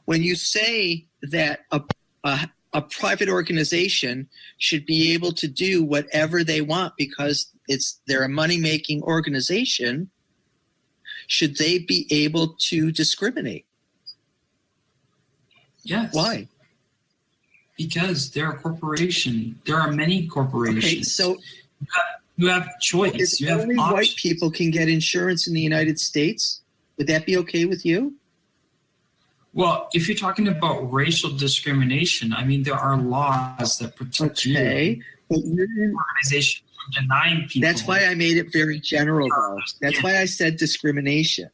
when you say that a private organization should be able to do whatever they want because they're a money-making organization, should they be able to discriminate? Yes. Why? Because they're a corporation. There are many corporations. Okay, so you have choice. You have only options. white people can get insurance in the United States. Would that be okay with you? Well, if you're talking about racial discrimination, I mean, there are laws that protect you. But you're an organization from denying people. That's why I made it very general, though. That's why I said discrimination.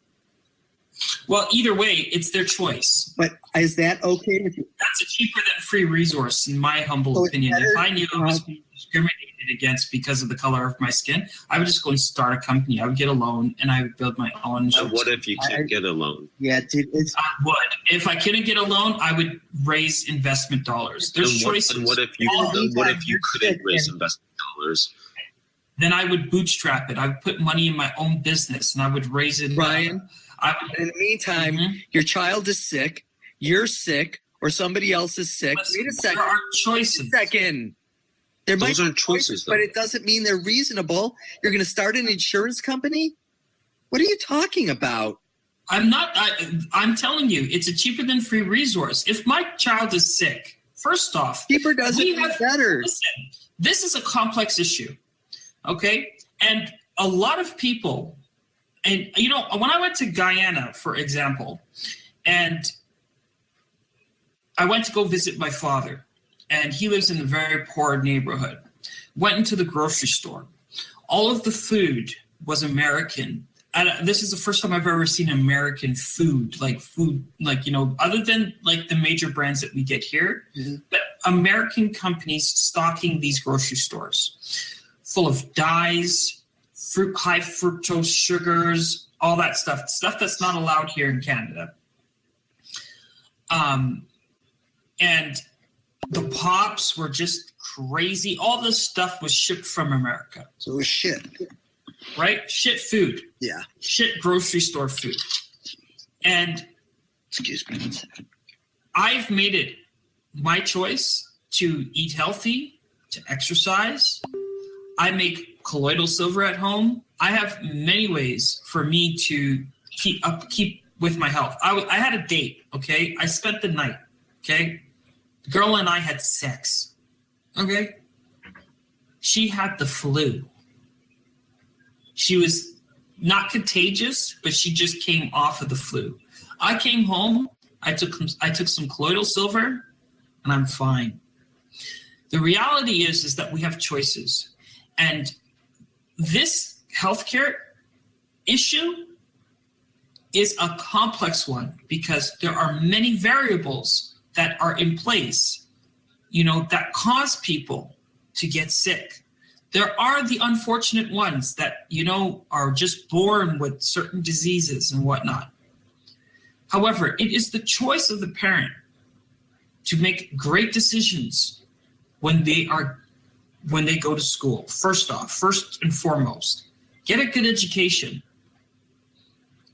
Well, either way, it's their choice. But is that okay with you? That's a cheaper than free resource, in my humble opinion. If I knew I was being discriminated against because of the color of my skin, I would just go and start a company. I would get a loan, and I would build my own insurance. What if you can't get a loan? Yeah, dude. I would. If I couldn't get a loan, I would raise investment dollars. There's choices. And what if you couldn't raise investment dollars? Then I would bootstrap it. I would put money in my own business, and I would raise it. Brian, in the meantime, your child is sick, you're sick, or somebody else is sick. Listen, Wait a second. there are choices. Wait a second. Those aren't choices, though. But it doesn't mean they're reasonable. You're going to start an insurance company? What are you talking about? I'm not. I'm telling you, it's a cheaper than free resource. If my child is sick, first off, cheaper doesn't mean better. Listen, this is a complex issue, okay? And a lot of people, and you know, when I went to Guyana, for example, and I went to go visit my father, and he lives in a very poor neighborhood. Went into the grocery store. All of the food was American. And this is the first time I've ever seen American food, you know, other than like the major brands that we get here, but American companies stocking these grocery stores full of dyes, high fructose sugars, all that stuff that's not allowed here in Canada. And the pops were just crazy. All this stuff was shipped from America. So it was shit. Right? Shit food. Yeah. Shit grocery store food. And excuse me 1 second. I've made it my choice to eat healthy, to exercise. I make colloidal silver at home. I have many ways for me to keep with my health. I had a date, okay? I spent the night, okay? The girl and I had sex, okay? She had the flu. She was not contagious, but she just came off of the flu. I came home, I took some colloidal silver, and I'm fine. The reality is that we have choices. And this healthcare issue is a complex one because there are many variables that are in place, you know, that cause people to get sick. There are the unfortunate ones that, you know, are just born with certain diseases and whatnot. However, it is the choice of the parent to make great decisions when they go to school. First and foremost, get a good education,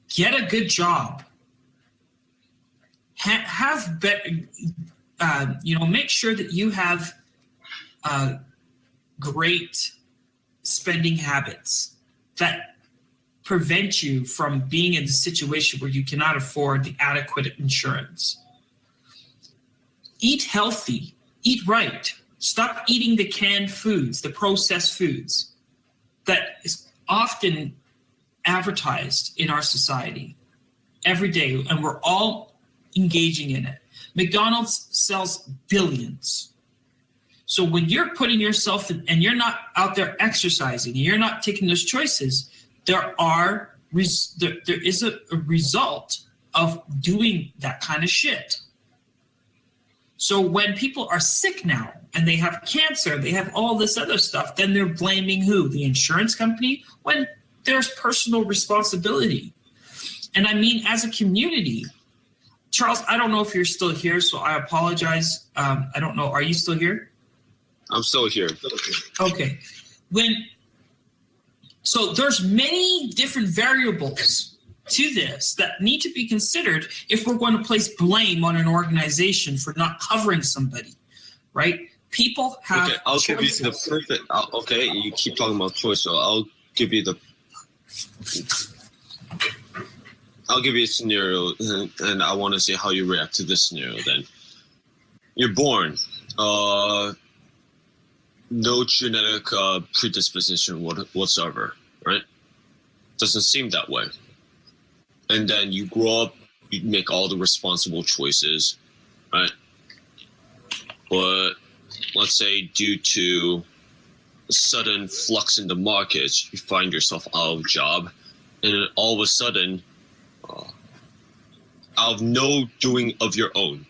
get a good job, have better, make sure that you have great spending habits that prevent you from being in the situation where you cannot afford the adequate insurance. Eat healthy, eat right. Stop eating the canned foods, the processed foods that is often advertised in our society every day, and we're all engaging in it. McDonald's sells billions. So when you're putting yourself in, and you're not out there exercising, and you're not taking those choices, there is a result of doing that kind of shit. So when people are sick now and they have cancer, they have all this other stuff, then they're blaming who? The insurance company? When there's personal responsibility. And I mean, as a community, Charles, I don't know if you're still here, so I apologize. I don't know. Are you still here? I'm still here. Okay. So there's many different variables to this that need to be considered if we're going to place blame on an organization for not covering somebody, right? People have Okay, I'll choices. give you the perfect. Okay, you keep talking about choice, so I'll give you a scenario, and I want to see how you react to this scenario. Then you're born, no genetic predisposition whatsoever, right? Doesn't seem that way. And then you grow up, you make all the responsible choices, right? But let's say due to a sudden flux in the markets, you find yourself out of job, and then all of a sudden, out of no doing of your own,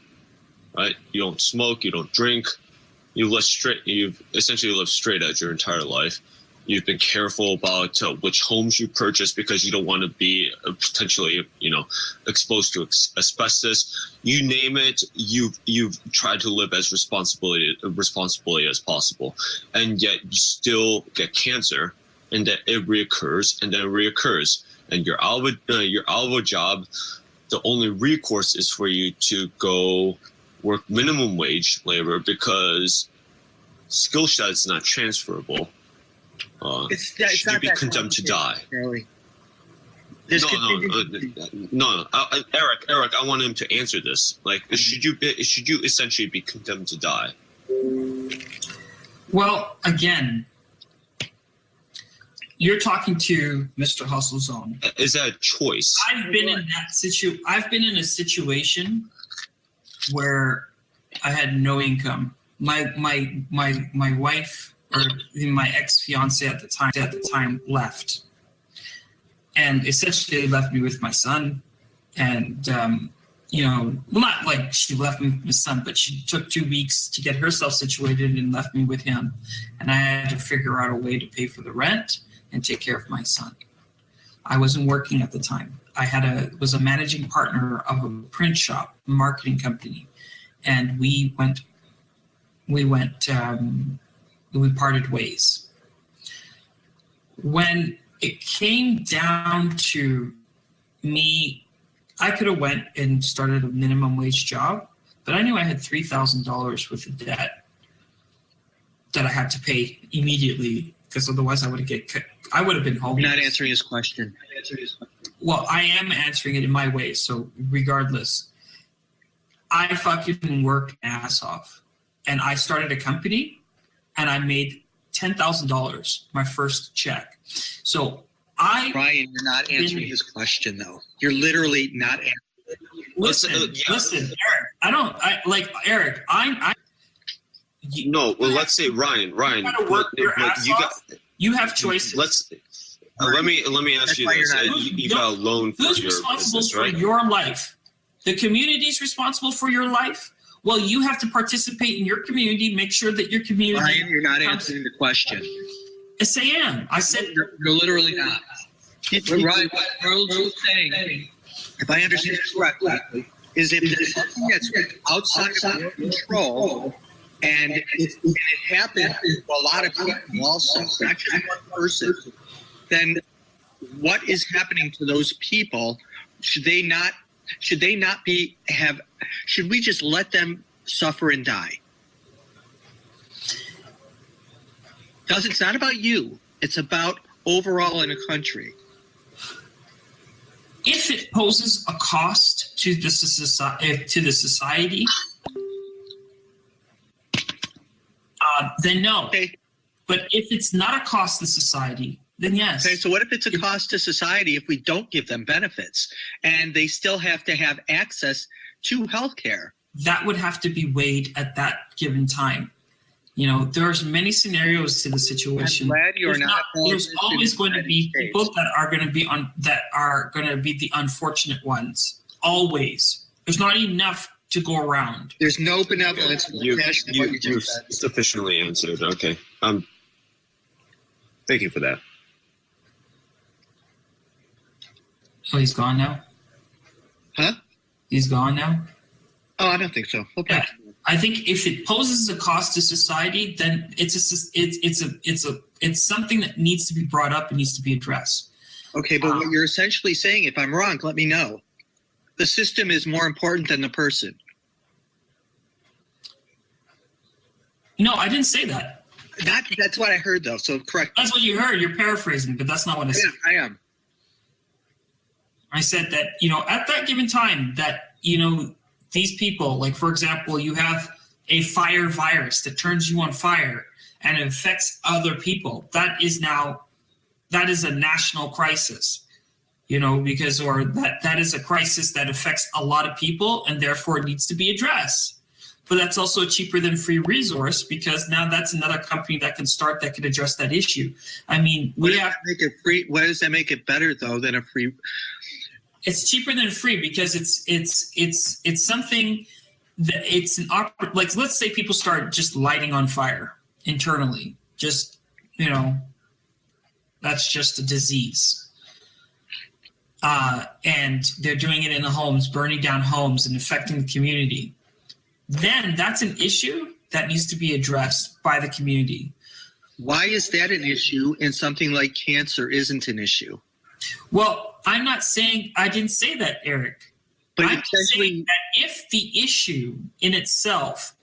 right? You don't smoke, you don't drink, you've essentially lived straight edge your entire life. You've been careful about which homes you purchase because you don't want to be potentially, exposed to asbestos. You name it, you've tried to live as responsibly as possible, and yet you still get cancer, and then it reoccurs, and then it reoccurs, and you're out of a job. The only recourse is for you to go work minimum wage labor because skill set is not transferable. Should you be condemned to die? Really. No. Eric, I want him to answer this. Like, should you essentially be condemned to die? Well, again, you're talking to Mr. Hustle Zone. Is that a choice? I've been in a situation where I had no income. My wife, or my ex-fiance at the time left, and essentially left me with my son. And not like she left me with my son, but she took 2 weeks to get herself situated and left me with him. And I had to figure out a way to pay for the rent and take care of my son. I wasn't working at the time. I was a managing partner of a print shop, a marketing company, and we parted ways. When it came down to me, I could have went and started a minimum wage job, but I knew I had $3,000 worth of debt that I had to pay immediately, because otherwise I would have been homeless. You're not answering his question. Well, I am answering it in my way, so regardless, I fucking worked my ass off, and I started a company, and I made $10,000, my first check. So Ryan, you're not answering his question, though. You're literally not answering. Listen, Eric. Let's say Ryan. You gotta work your ass off. You have choices. Let me ask you this. You got a loan for who's your responsible business, for right? your life? The community's responsible for your life. Well, you have to participate in your community. Make sure that your community. Ryan, you're not answering the question. Yes, I am. I said You're literally not. Ryan, what Earl's saying, if I understand correctly, is if there's something that's outside of your control, and it happens to a lot of people also, not just one person, then what is happening to those people? Should we just let them suffer and die? Because it's not about you. It's about overall in a country. if it poses a cost to the society, then no. Okay. But if it's not a cost to society, then yes. Okay, so what if it's a cost to society if we don't give them benefits and they still have to have access to health care? That would have to be weighed at that given time. You know, there's many scenarios to the situation. I'm glad you're there's always going to be people that are going to be the unfortunate ones. Always. There's not enough to go around. There's no benevolence. You've sufficiently answered. Okay. Thank you for that. Oh, he's gone now? Huh? He's gone now? Oh, I don't think so. Okay. Yeah. I think if it poses a cost to society, then it's something that needs to be brought up and needs to be addressed. Okay, but what you're essentially saying, if I'm wrong, let me know. The system is more important than the person. No, I didn't say that. That's what I heard, though, so correct. That's what you heard. You're paraphrasing, but that's not what I said. Yeah, I am. I said that, at that given time that, these people, like, for example, you have a fire virus that turns you on fire and it affects other people. That is a national crisis, because that is a crisis that affects a lot of people and therefore it needs to be addressed. But that's also a cheaper than free resource because now that's another company that can address that issue. I mean, we have to make it free. Why does that make it better though than a free? It's cheaper than free because it's something that it's like, let's say people start just lighting on fire internally, just, that's just a disease. And they're doing it in the homes, burning down homes and affecting the community. Then that's an issue that needs to be addressed by the community. Why is that an issue and something like cancer isn't an issue? Well, I didn't say that, Eric. But I'm saying that if the issue in itself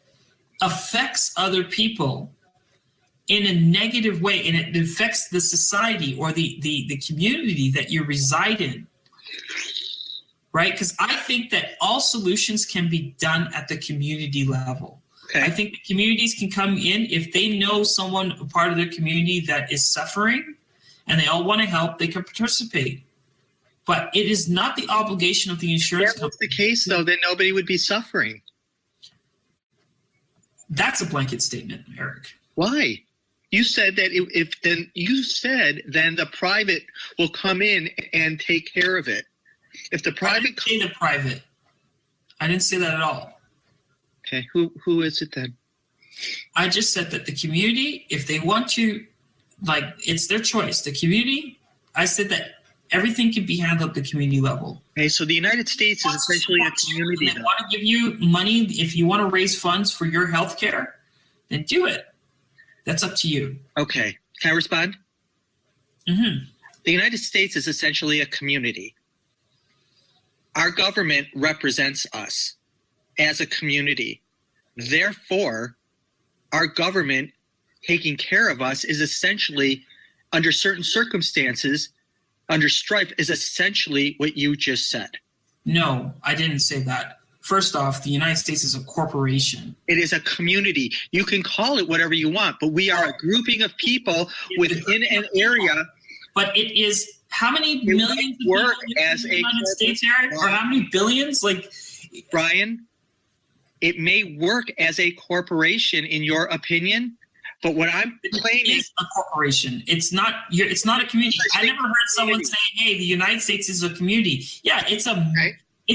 affects other people in a negative way and it affects the society or the community that you reside in, right? Because I think that all solutions can be done at the community level. Okay. I think the communities can come in if they know someone, a part of their community that is suffering and they all want to help, they can participate. But it is not the obligation of the insurance company. If that's the case, though, then nobody would be suffering. That's a blanket statement, Eric. Why? You said that then the private will come in and take care of it. If the private, I didn't say the private. I didn't say that at all. Okay, who is it then? I just said that the community, if they want to, it's their choice. The community, I said that everything can be handled at the community level. Okay, so the United States is essentially a community. They want to give you money if you want to raise funds for your health care, then do it. That's up to you. Okay, can I respond? Mm-hmm. The United States is essentially a community. Our government represents us as a community. Therefore, our government taking care of us is essentially, under certain circumstances, under strife, is essentially what you just said. No, I didn't say that. First off, the United States is a corporation. It is a community. You can call it whatever you want, but we are a grouping of people within an area. But it is how many millions of work people as in the United States, Eric? Or how many billions? Brian, it may work as a corporation in your opinion, but what I'm claiming is a corporation. It's not a community. I never heard someone say, "Hey, the United States is a community." Yeah, it's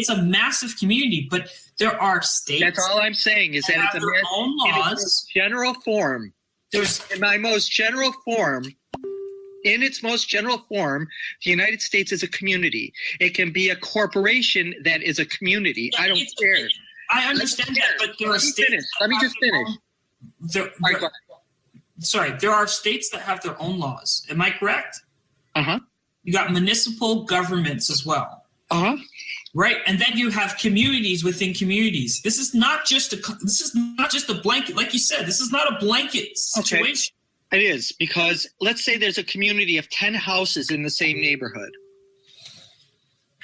a massive community, but there are states. That's all I'm saying is that it's a their own laws. General form. In its most general form, the United States is a community. It can be a corporation that is a community. I don't care. I understand that, but there are states. Let me just finish. There are states that have their own laws. Am I correct? Uh-huh. You got municipal governments as well. Uh-huh. Right, and then you have communities within communities. This is not just a blanket, like you said. This is not a blanket situation. Okay. It is, because let's say there's a community of 10 houses in the same neighborhood.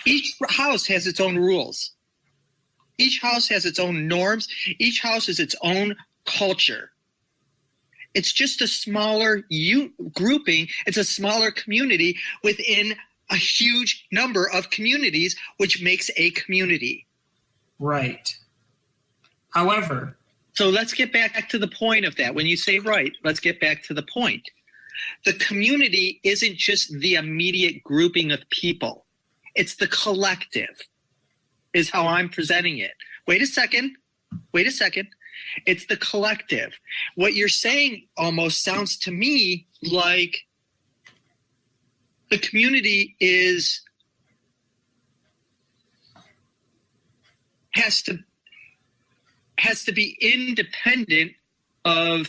Each house has its own rules. Each house has its own norms. Each house has its own culture. It's just a smaller grouping. It's a smaller community within a huge number of communities, which makes a community. Right. However. So let's get back to the point of that. When you say right, let's get back to the point. The community isn't just the immediate grouping of people. It's the collective, is how I'm presenting it. Wait a second. It's the collective. What you're saying almost sounds to me like the community has to be independent of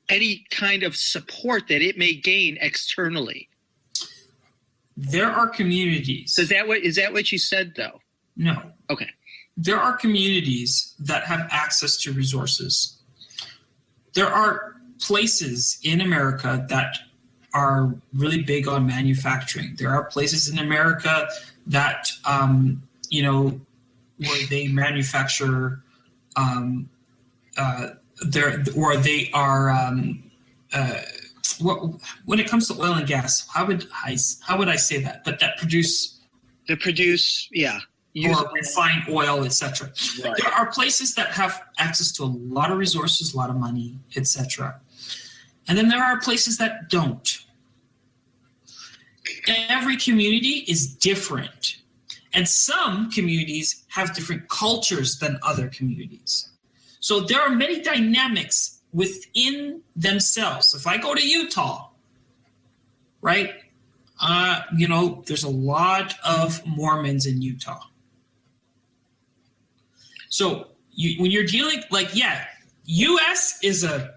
any kind of support that it may gain externally. there are communities. So is that what you said though? No. Okay. There are communities that have access to resources. There are places in America that are really big on manufacturing. There are places in America that, where they manufacture, when it comes to oil and gas, how would I say that? But that produce, yeah. Or refine oil, etc. Right. There are places that have access to a lot of resources, a lot of money, etc. And then there are places that don't. Every community is different. And some communities have different cultures than other communities. So there are many dynamics within themselves. If I go to Utah, right, there's a lot of Mormons in Utah. So when you're dealing, U.S. is it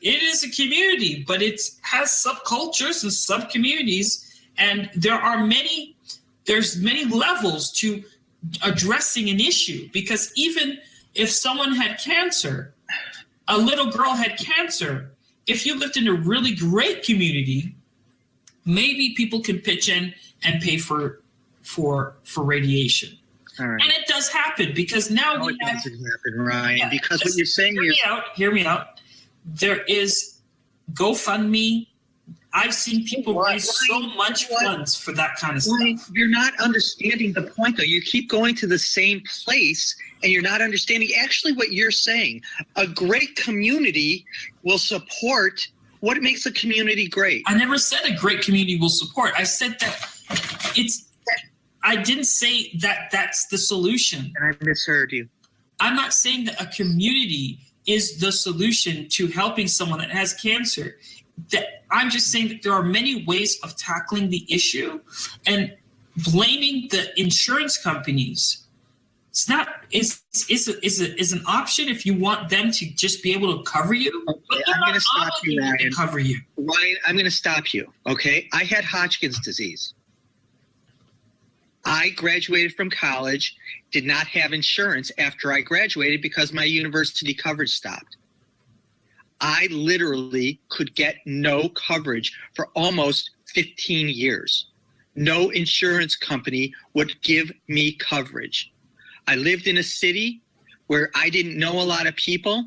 is a community, but it has subcultures and sub-communities, and there's many levels to addressing an issue, because even if someone had cancer, a little girl had cancer, if you lived in a really great community, maybe people can pitch in and pay for radiation. All right. And it does happen, because now it doesn't happen, Ryan. Because what you're saying is, hear me out. There is GoFundMe. I've seen people raise so much funds for that kind of stuff. You're not understanding the point, though. You keep going to the same place, and you're not understanding actually what you're saying. A great community will support what makes a community great. I never said a great community will support. I said that I didn't say that that's the solution. And I misheard you. I'm not saying that a community is the solution to helping someone that has cancer. I'm just saying that there are many ways of tackling the issue, and blaming the insurance companies. It's not is an option if you want them to just be able to cover you. Okay, but they're I'm not going to stop you, obligated Ryan. to cover you. Ryan, I'm going to stop you. Okay, I had Hodgkin's disease. I graduated from college, did not have insurance after I graduated because my university coverage stopped. I literally could get no coverage for almost 15 years. No insurance company would give me coverage. I lived in a city where I didn't know a lot of people.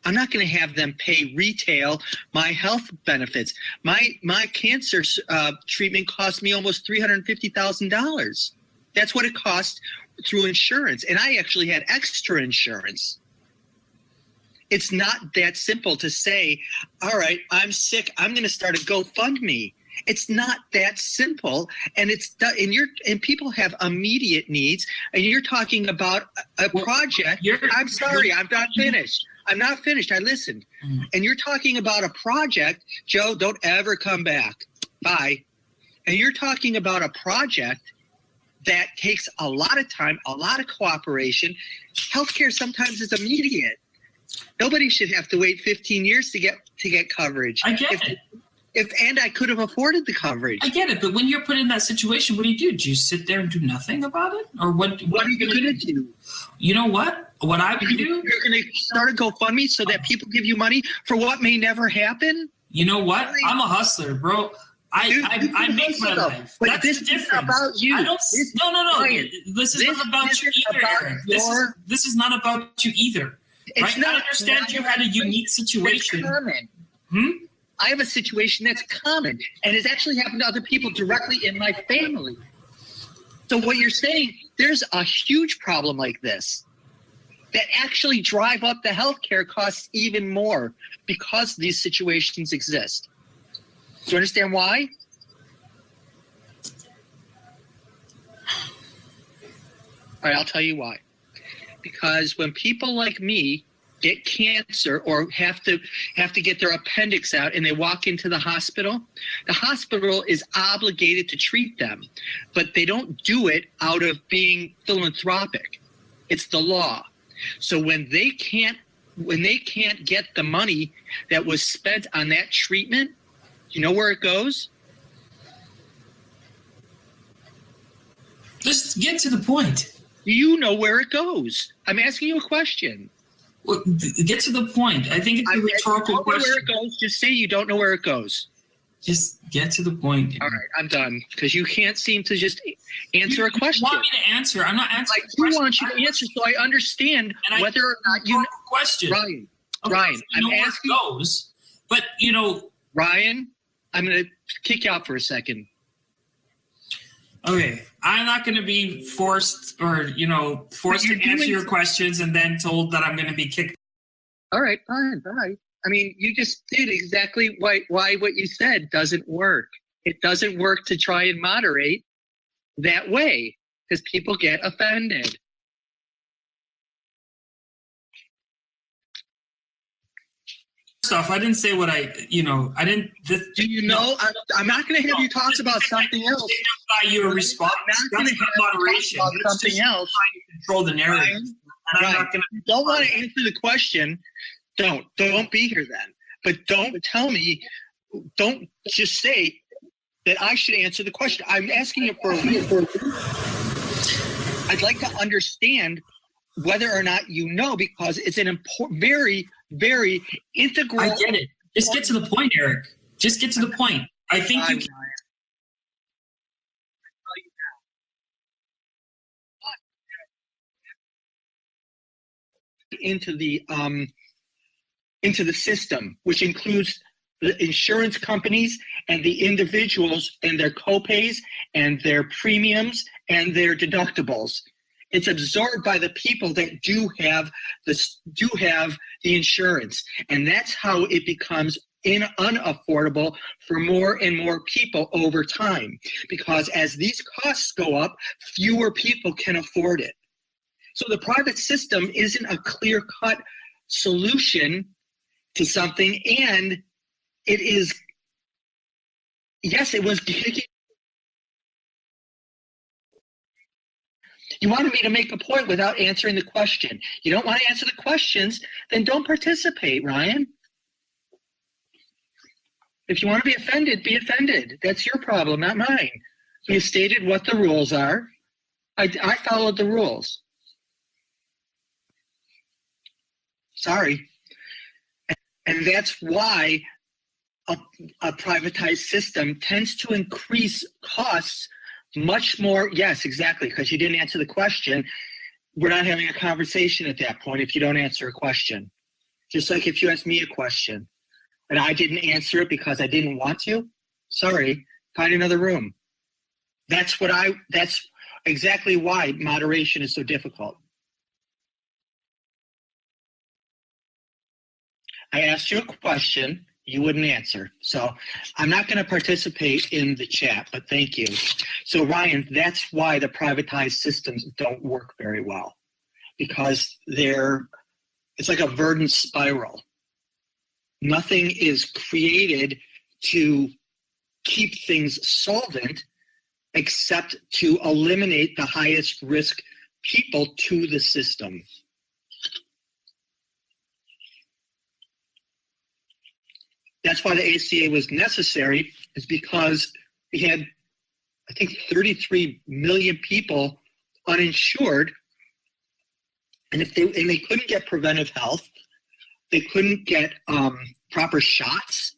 I'm not going to have them pay retail my health benefits. My cancer treatment cost me almost $350,000. That's what it cost through insurance. And I actually had extra insurance. It's not that simple to say, all right, I'm sick, I'm going to start a GoFundMe. It's not that simple. And people have immediate needs. And you're talking about a project. I'm sorry, I'm not finished. I listened. And you're talking about a project. Joe, don't ever come back. Bye. And you're talking about a project that takes a lot of time, a lot of cooperation. Healthcare sometimes is immediate. Nobody should have to wait 15 years to get coverage. I get it. And I could have afforded the coverage. I get it, but when you're put in that situation, what do? Do you sit there and do nothing about it? Or what are you going to do? You know what? What I would do? You're going to start a GoFundMe so that people give you money for what may never happen? You know what? I'm a hustler, bro. I make my life. But that's this the difference. Is about you. No. This is not about you either, Eric. This is not about you either. Right? I understand you had a unique situation. I have a situation that's common, and it's actually happened to other people directly in my family. So what you're saying, there's a huge problem like this that actually drive up the healthcare costs even more because these situations exist. Do you understand why? All right, I'll tell you why. Because when people like me get cancer or have to get their appendix out and they walk into the hospital is obligated to treat them, but they don't do it out of being philanthropic. It's the law. So when they can't get the money that was spent on that treatment, you know where it goes? Just get to the point. You know where it goes. I'm asking you a question. Well, get to the point. I think it's a rhetorical question. Where it goes, just say you don't know where it goes. Just get to the point. All right, I'm done because you can't seem to just answer a question. You want me to answer? I'm not answering. I do want you to answer so I understand whether or not you know. Question. Ryan, Okay, Ryan, so I'm asking. Where it goes, but Ryan, I'm going to kick you out for a second. Okay, I'm not going to be forced to answer your questions and then told that I'm going to be kicked. All right, fine, bye. I mean, you just did exactly why what you said doesn't work. It doesn't work to try and moderate that way because people get offended. Stuff. I didn't say what I didn't. Do you know? I'm not going to have you talk about something else. By your response, I'm not going to have moderation. You talk about something else. Trying to control the narrative. Ryan, and I'm not going to. Don't want to answer the question. Don't be here then. But don't tell me. Don't just say that I should answer the question. I'm asking you for a reason. I'd like to understand whether or not you know, because it's an important, very, very integral. I get it. Just get to the point, Eric. Just get to the point. I think you can. Into the system, which includes the insurance companies and the individuals and their copays and their premiums and their deductibles. It's absorbed by the people that do have the insurance, and that's how it becomes unaffordable for more and more people over time. Because as these costs go up, fewer people can afford it. So the private system isn't a clear-cut solution to something, and it is. Yes, it was kicking. You wanted me to make a point without answering the question. You don't want to answer the questions, then don't participate, Ryan. If you want to be offended, be offended. That's your problem, not mine. You stated what the rules are. I followed the rules. Sorry. And that's why a privatized system tends to increase costs much more. Yes, exactly, because you didn't answer the question. We're not having a conversation at that point if you don't answer a question. Just like if you ask me a question and I didn't answer it because I didn't want to, sorry, find another room. That's exactly why moderation is so difficult. I asked you a question, you wouldn't answer. So I'm not going to participate in the chat, but thank you. So Ryan, that's why the privatized systems don't work very well, because it's like a verdant spiral. Nothing is created to keep things solvent except to eliminate the highest risk people to the system. That's why the ACA was necessary, is because we had, I think, 33 million people uninsured, and they couldn't get preventive health, they couldn't get proper shots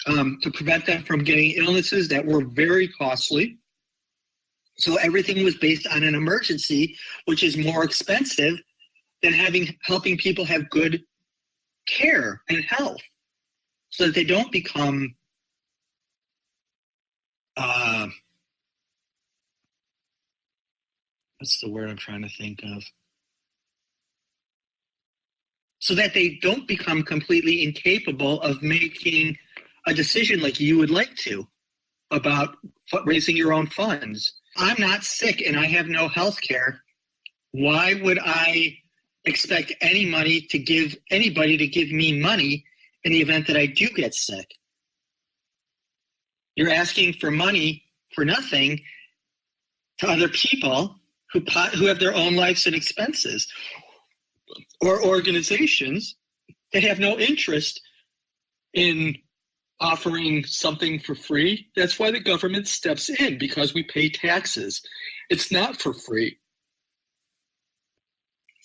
to prevent them from getting illnesses that were very costly. So everything was based on an emergency, which is more expensive than helping people have good care and health, so that they don't become what's the word I'm trying to think of? So that they don't become completely incapable of making a decision like you would like to about raising your own funds. I'm not sick and I have no health care. Why would I expect anybody to give me money in the event that I do get sick? You're asking for money for nothing to other people who have their own lives and expenses, or organizations that have no interest in offering something for free. That's why the government steps in, because we pay taxes. It's not for free.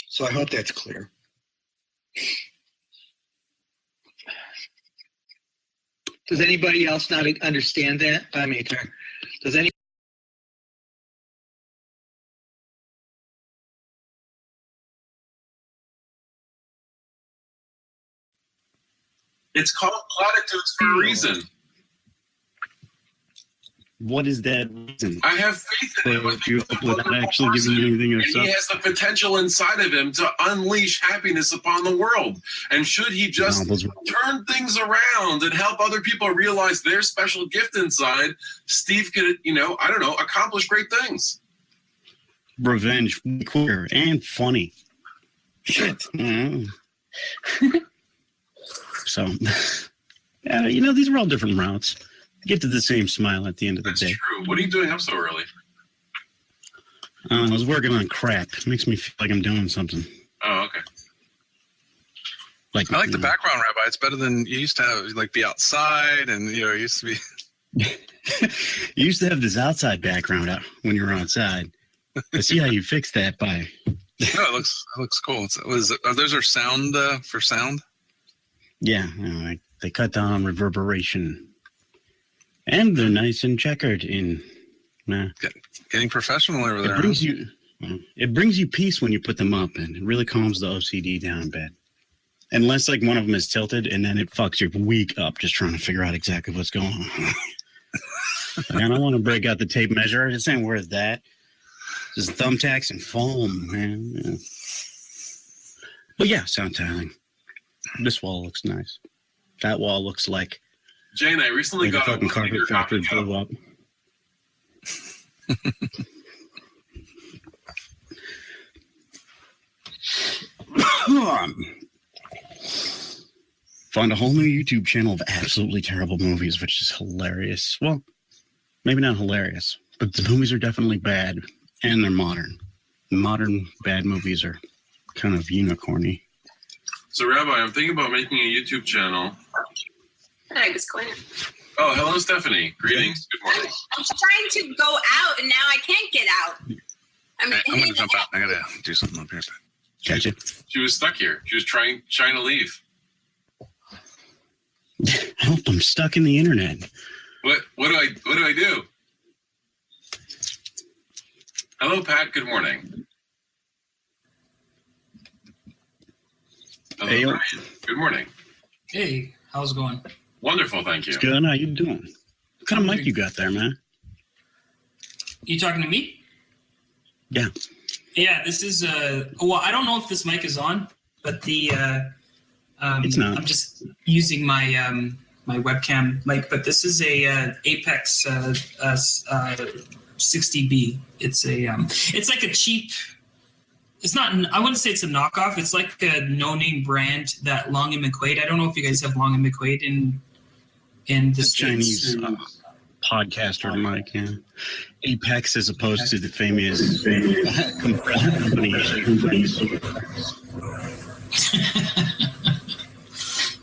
So I hope that's clear. Does anybody else not understand that? I mean, does any? It's called platitudes for a reason. What is that reason? I have faith in him. I think You he's a without wonderful actually person. giving you anything And yourself. he has the potential inside of him to unleash happiness upon the world. And should he just turn things around and help other people realize their special gift inside, Steve could, I don't know, accomplish great things. Revenge, queer, and funny. Shit. So, these are all different routes. Get to the same smile at the end of the That's day. true. What are you doing up so early? I was working on crap. It makes me feel like I'm doing something. Oh, okay. I like the background, Rabbi. It's better than you used to have, be outside, and it used to be. You used to have this outside background out when you were outside. I see how you fixed that by. No, it looks cool. Those are sound for sound. Yeah, they cut down on reverberation. And they're nice and checkered in. Getting professional over there. It brings you peace when you put them up, and it really calms the OCD down in bed. Unless one of them is tilted, and then it fucks your week up just trying to figure out exactly what's going on. I don't want to break out the tape measure. This ain't worth that. Just thumbtacks and foam, man. Yeah. But yeah, sound tiling. This wall looks nice. That wall looks like Jane, I recently got a fucking carpet factory blew up. Found a whole new YouTube channel of absolutely terrible movies, which is hilarious. Well, maybe not hilarious, but the movies are definitely bad, and they're modern. Modern bad movies are kind of unicorny. So, Rabbi, I'm thinking about making a YouTube channel. Hi, what's going on? Oh, hello, Stephanie. Greetings. Good morning. I'm trying to go out, and now I can't get out. I'm going to jump out. I got to do something up here. Gotcha. She was stuck here. She was trying to leave. Help! I'm stuck in the internet. What do I do? Hello, Pat. Good morning. Hello, Hey, Brian. Good morning. Hey, how's it going? Wonderful, thank you. It's good. How you doing? What kind of mic you got there, man? You talking to me? Yeah. Yeah, this is well, I don't know if this mic is on, but the It's not. I'm just using my my webcam mic, but this is a Apex 60B. It's it's like a cheap. It's not. I wouldn't say it's a knockoff. It's like a no-name brand that Long and McQuaid. I don't know if you guys have Long and McQuaid in the Chinese podcaster mic. Yeah. Apex as opposed to the famous compressor company.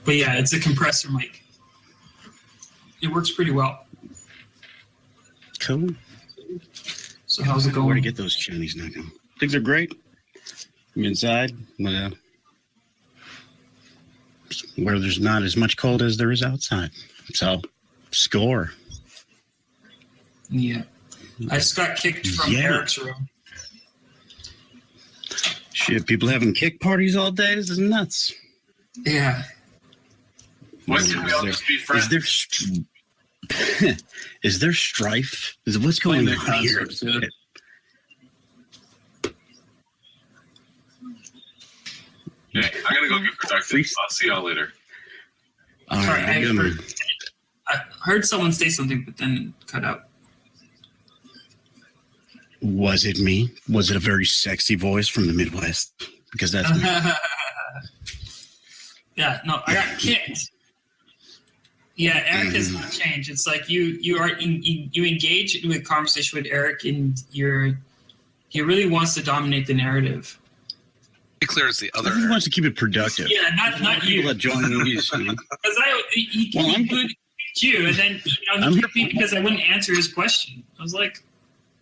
But yeah, it's a compressor mic. It works pretty well. Cool. So how's it Where to going? get those Chinese now? Things are great. I'm inside, but where there's not as much cold as there is outside. So, score. Yeah. I just got kicked from Yeah. Eric's room. Shit, people having kick parties all day? This is nuts. Yeah. Why can't we all just be friends? Is there strife? What's going on here? Okay, I'm gonna go get productive. I'll see y'all later. All Sorry, right, good man. I heard someone say something, but then cut out. Was it me? Was it a very sexy voice from the Midwest? Because that's me. Yeah, no, I got kicked. Yeah, Eric has not changed. It's like you engage with conversation with Eric, and he really wants to dominate the narrative. Be clear, it's the other. Everyone wants to keep it productive. Yeah, not you. People that join movies. Because he Well, can be good. kicked you, and then he kicked me because I wouldn't answer his question. I was like,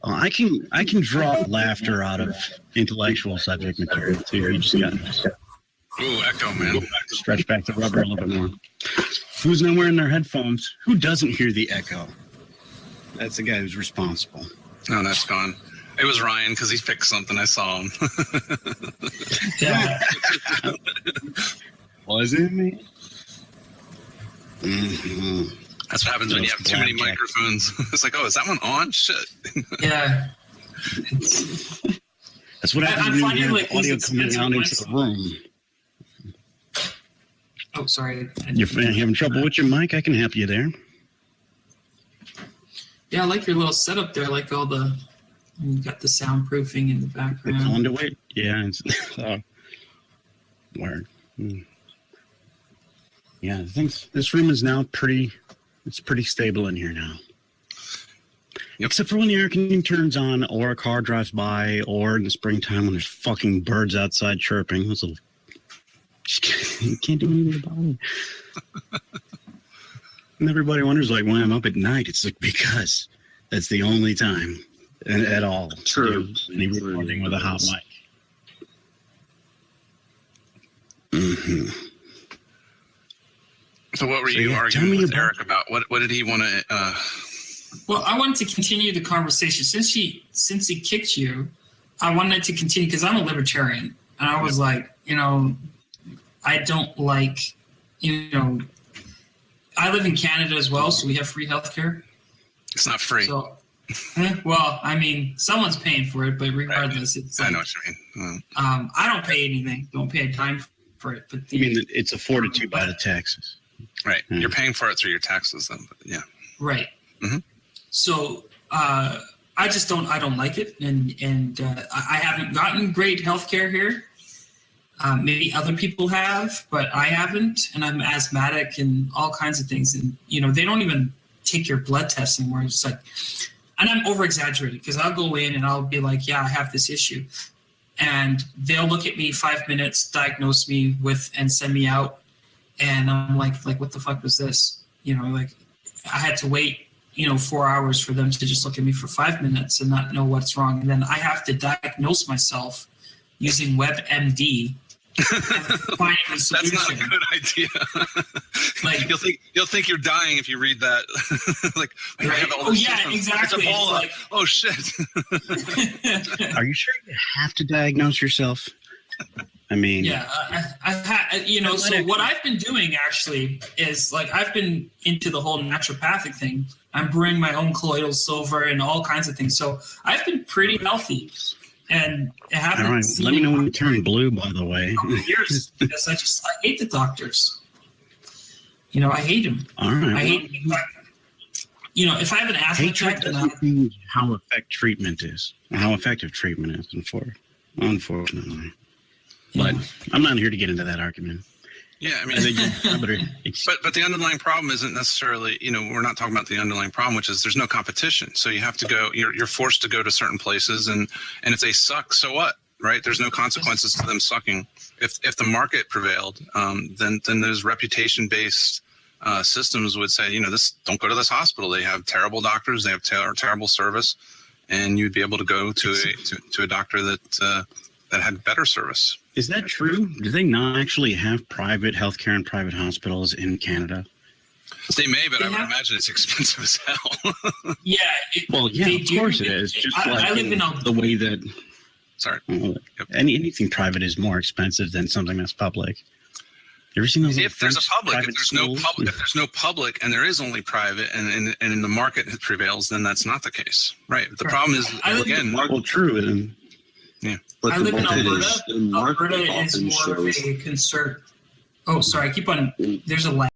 I can draw laughter out of intellectual subject material too. You just got to Ooh, echo, man. stretch back the rubber a little bit more. Who's not wearing their headphones? Who doesn't hear the echo? That's the guy who's responsible. No, that's gone. It was Ryan because he fixed something. I saw him. yeah. Was it me? Mm-hmm. That's what happens when you have too many microphones. It's like, oh, is that one on? Shit. Yeah. That's what happens when you have audio coming out into the room. Oh, sorry. You're having trouble with your mic? I can help you there. Yeah, I like your little setup there. I like all the, you got the soundproofing in the The background. conduit? Yeah. It's, word. Yeah, I think this room is now pretty stable in here now. Yep. Except for when the air conditioning turns on, or a car drives by, or in the springtime when there's fucking birds outside chirping. Those little, you can't do anything about it. And everybody wonders, like, when I'm up at night, it's like, because that's the only time at all. True. Any recording with a hot mic. Mm-hmm. So what were you arguing with Eric about? What did he want to... Well, I wanted to continue the conversation. Since he kicked you, I wanted to continue because I'm a libertarian. And I was like, I don't like, I live in Canada as well, so we have free healthcare. It's not free. So, well, I mean, someone's paying for it, but regardless, it's like, I know what you mean. I don't pay anything. Don't pay a dime for it. But I mean, it's afforded to you by the taxes. Right. You're paying for it through your taxes, then. But yeah. Right. Mm-hmm. So I don't like it, and I haven't gotten great healthcare here. Maybe other people have, but I haven't, and I'm asthmatic and all kinds of things. And they don't even take your blood tests anymore. It's like, and I'm over exaggerating because I'll go in and I'll be like, yeah, I have this issue, and they'll look at me 5 minutes, diagnose me with, and send me out, and I'm like what the fuck was this? Like I had to wait 4 hours for them to just look at me for 5 minutes and not know what's wrong. And then I have to diagnose myself using WebMD. Finding a solution. That's not a good idea. Like you'll think you're dying if you read that. Like, I have all this symptoms. Exactly. It's Ebola. Like, oh shit. Are you sure you have to diagnose yourself? I mean, yeah, so what I've been doing actually is I've been into the whole naturopathic thing. I'm brewing my own colloidal silver and all kinds of things. So I've been pretty healthy, and I haven't. All right, seen let me know when you turn blue. By the way, years because I hate the doctors. I hate them. All right. I hate. If I have an asthma attack, then how effective treatment is, unfortunately. But I'm not here to get into that argument. Yeah, I mean, but the underlying problem isn't necessarily, we're not talking about the underlying problem, which is there's no competition. So you have to go, you're forced to go to certain places, and if they suck, so what, right? There's no consequences to them sucking. If the market prevailed, then those reputation-based systems would say, don't go to this hospital. They have terrible doctors, they have terrible service, and you'd be able to go to a doctor that had better service. Is that true? Do they not actually have private healthcare and private hospitals in Canada? They may, but I would imagine it's expensive as hell. Yeah. Of course it is. Just I live in the way that. Sorry. Anything private is more expensive than something that's public. You ever seen those? If there's a public, if there's no public, and there is only private, and in the market it prevails, then that's not the case, right? The problem is true. And yeah. But I live in Alberta. Alberta is more of a concern. Oh, sorry. I keep on. There's a lag.